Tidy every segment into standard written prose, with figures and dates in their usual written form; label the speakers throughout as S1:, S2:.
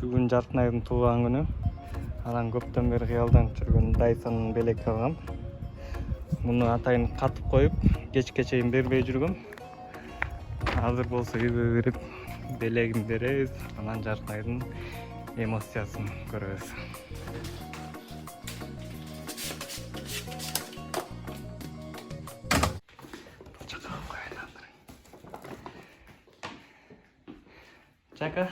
S1: Бүгүн Жаркынайдын туулган күнү. Анан көптөн бери кыялданып жүргөн Dysonнун белек алгам. Муну атайын катып коюп, кечке чейин бербей жүргөм. Азыр болсо үйгө кирип, белегин беребиз, анан Жаркынайдын эмоциясын көрөбүз. Чака.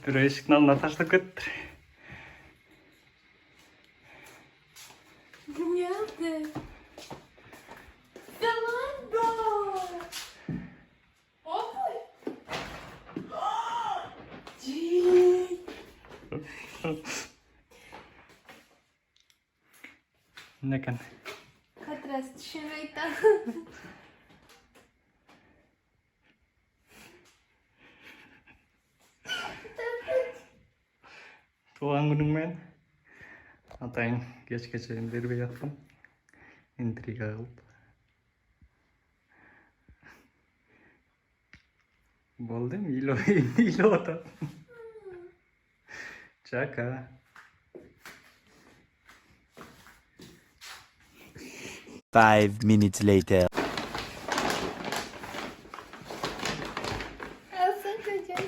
S1: Bir eşiğin altına taşlık götür.
S2: Ne oldu? Fernando! Oy!
S1: Ne kan?
S2: Katras düşünmeydi.
S1: Туулган күнүң менен атайын кечке чейин бербей яттым. Интрига кылып. Болду эми ыйлап атат. Чака.
S3: Five minutes later.
S2: Alsın kocam.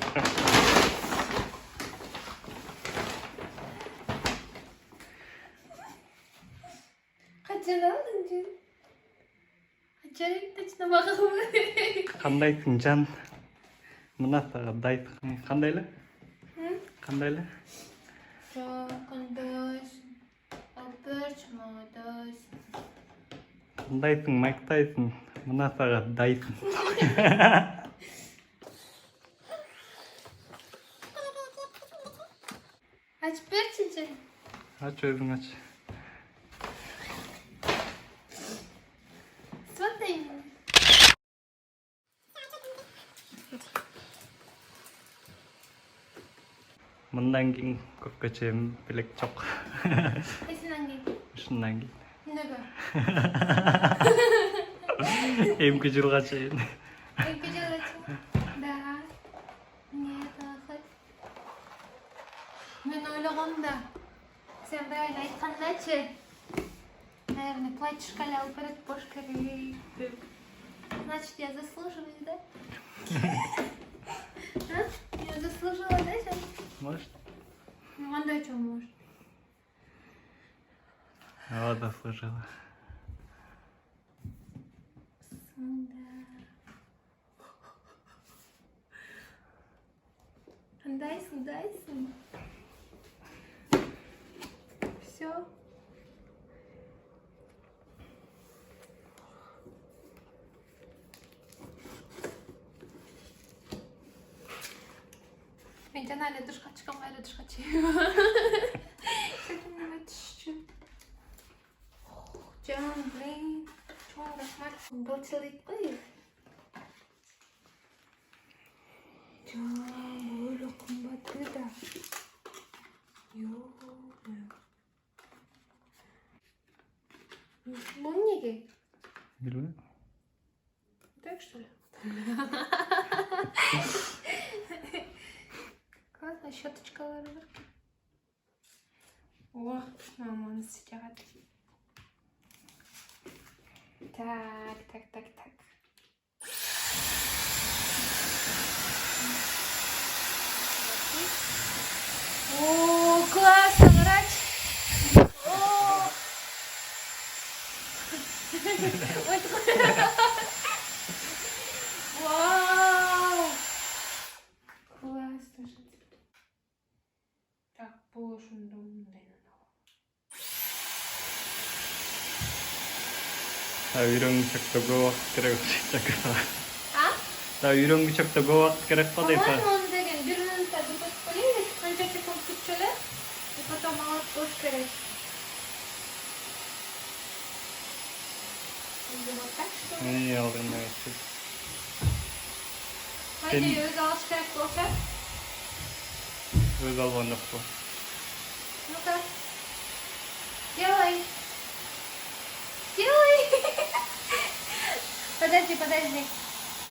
S2: Kaçan aldın canım? Acayip de içine bakalım.
S1: Кандайсың жан? Мына сага дайсың. Кандай эле? Кандай эле?
S2: Күндөн. Алып, жума.
S1: Кандайсың, Майк Тайсон? Мына сага дайсың.
S2: Aç bir çiçek.
S1: Aç özüң aç.
S2: Смотри.
S1: Мындан кийин көпкө чейин белек жок.
S2: Kayısından gel.
S1: Ушундан кийин.
S2: Ne bu?
S1: Эмки жылга чейин.
S2: Güzel açın. Daha. Niye daha? Ben oylagam da. Sen böyle aytkandaçı. Наверное, платьишко алял перед пошкой. Значит, я заслуживаю, да? А? Я заслужила, да, сейчас?
S1: Может?
S2: Ну, а да, что может?
S1: Вот, заслужила.
S2: Да. Дайсон. Все. Ben canayla dışka çıkamayla dışka çıkıyor. Şöyle düştüm. Canım, блин. Çok rahmet. Bolçalık koyuyor. Canım, böyle kumbatı da. Yok. Bu ne?
S1: Билбейм.
S2: Так что ли? Классно, щеточкалары бар. О, маманы сытягат. Так. О, классно, врач. О! Вау! Классно же. Так, положим мындай.
S1: Да үйрөнгүчөктө көп убакыт керек чака.
S2: А?
S1: Да үйрөнгүчөктө көп убакыт керек го дейсиң.
S2: По-моему, он деген 1 минутта бутып коюп, канча секунд күтчөлөп, и потом алып коюш керек. Вот так что ли?
S1: Не алдым.
S2: Haydi öz alış керек болса.
S1: Өз алган жокпу.
S2: Ну-ка. Делай. Подожди.